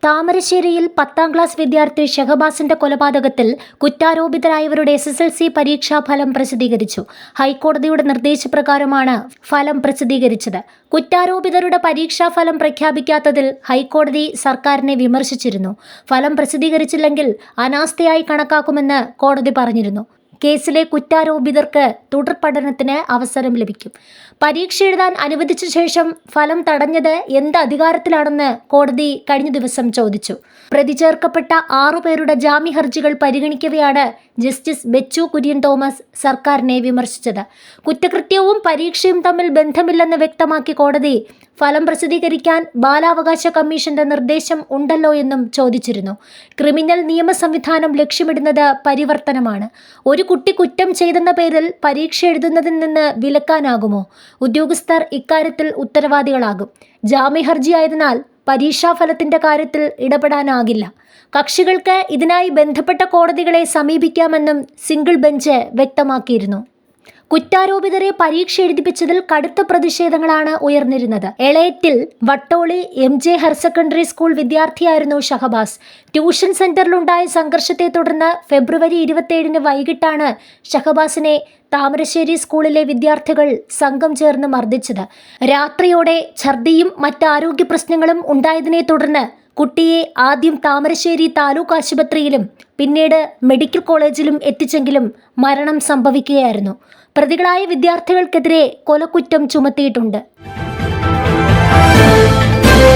താമരശ്ശേരിയിൽ 10ാം ക്ലാസ് വിദ്യാർത്ഥി ഷഹബാസിന്റെ കൊലപാതകത്തിൽ കുറ്റാരോപിതരായവരുടെ SSLC പരീക്ഷാഫലം പ്രസിദ്ധീകരിച്ചു. ഹൈക്കോടതിയുടെ നിർദ്ദേശപ്രകാരമാണ് ഫലം പ്രസിദ്ധീകരിച്ചത്. കുറ്റാരോപിതരുടെ പരീക്ഷാഫലം പ്രഖ്യാപിക്കാത്തതിൽ ഹൈക്കോടതി സർക്കാരിനെ വിമർശിച്ചിരുന്നു. ഫലം പ്രസിദ്ധീകരിച്ചില്ലെങ്കിൽ അനാസ്ഥയായി കണക്കാക്കുമെന്ന് കോടതി പറഞ്ഞിരുന്നു. കേസിലെ കുറ്റാരോപിതർക്ക് തുടർ പഠനത്തിന് അവസരം ലഭിക്കും. പരീക്ഷ എഴുതാൻ അനുവദിച്ച ശേഷം ഫലം തടഞ്ഞത് എന്ത് അധികാരത്തിലാണെന്ന് കോടതി കഴിഞ്ഞ ദിവസം ചോദിച്ചു. പ്രതി ചേർക്കപ്പെട്ട 6 പേരുടെ ജാമ്യ ഹർജികൾ പരിഗണിക്കവെയാണ് ജസ്റ്റിസ് ബെച്ചു കുര്യൻ തോമസ് സർക്കാരിനെ വിമർശിച്ചത്. കുറ്റകൃത്യവും പരീക്ഷയും തമ്മിൽ ബന്ധമില്ലെന്ന് വ്യക്തമാക്കി കോടതി ഫലം പ്രസിദ്ധീകരിക്കാൻ ബാലാവകാശ കമ്മീഷന്റെ നിർദ്ദേശം ഉണ്ടല്ലോ എന്നും ചോദിച്ചിരുന്നു. ക്രിമിനൽ നിയമ സംവിധാനം ലക്ഷ്യമിടുന്നത് പരിവർത്തനമാണ്. ഒരു കുട്ടി കുറ്റം ചെയ്തെന്ന പേരിൽ പരീക്ഷ എഴുതുന്നതിൽ നിന്ന് വിലക്കാനാകുമോ? ഉദ്യോഗസ്ഥർ ഇക്കാര്യത്തിൽ ഉത്തരവാദികളാകും. ജാമ്യ ഹർജിയായതിനാൽ പരീക്ഷാഫലത്തിന്റെ കാര്യത്തിൽ ഇടപെടാനാകില്ല. കക്ഷികൾക്ക് ഇതിനായി ബന്ധപ്പെട്ട കോടതികളെ സമീപിക്കാമെന്നും സിംഗിൾ ബെഞ്ച് വ്യക്തമാക്കിയിരുന്നു. കുറ്റാരോപിതരെ പരീക്ഷ എഴുതിപ്പിച്ചതിൽ കടുത്ത പ്രതിഷേധങ്ങളാണ് ഉയർന്നിരുന്നത്. എളയറ്റിൽ Vattoli MJ higher secondary school വിദ്യാർത്ഥിയായിരുന്നു ഷഹബാസ്. ട്യൂഷൻ സെന്ററിലുണ്ടായ സംഘർഷത്തെ തുടർന്ന് ഫെബ്രുവരി 27 വൈകിട്ടാണ് ഷഹബാസിനെ താമരശ്ശേരി സ്കൂളിലെ വിദ്യാർത്ഥികൾ സംഘം ചേർന്ന് മർദ്ദിച്ചത്. രാത്രിയോടെ ഛർദിയും മറ്റ് ആരോഗ്യ പ്രശ്നങ്ങളും ഉണ്ടായതിനെ തുടർന്ന് കുട്ടിയെ ആദ്യം താമരശ്ശേരി താലൂക്ക് ആശുപത്രിയിലും പിന്നീട് മെഡിക്കൽ കോളേജിലും എത്തിച്ചെങ്കിലും മരണം സംഭവിക്കുകയായിരുന്നു. പ്രതികളായ വിദ്യാർത്ഥികൾക്കെതിരെ കൊലക്കുറ്റം ചുമത്തിയിട്ടുണ്ട്.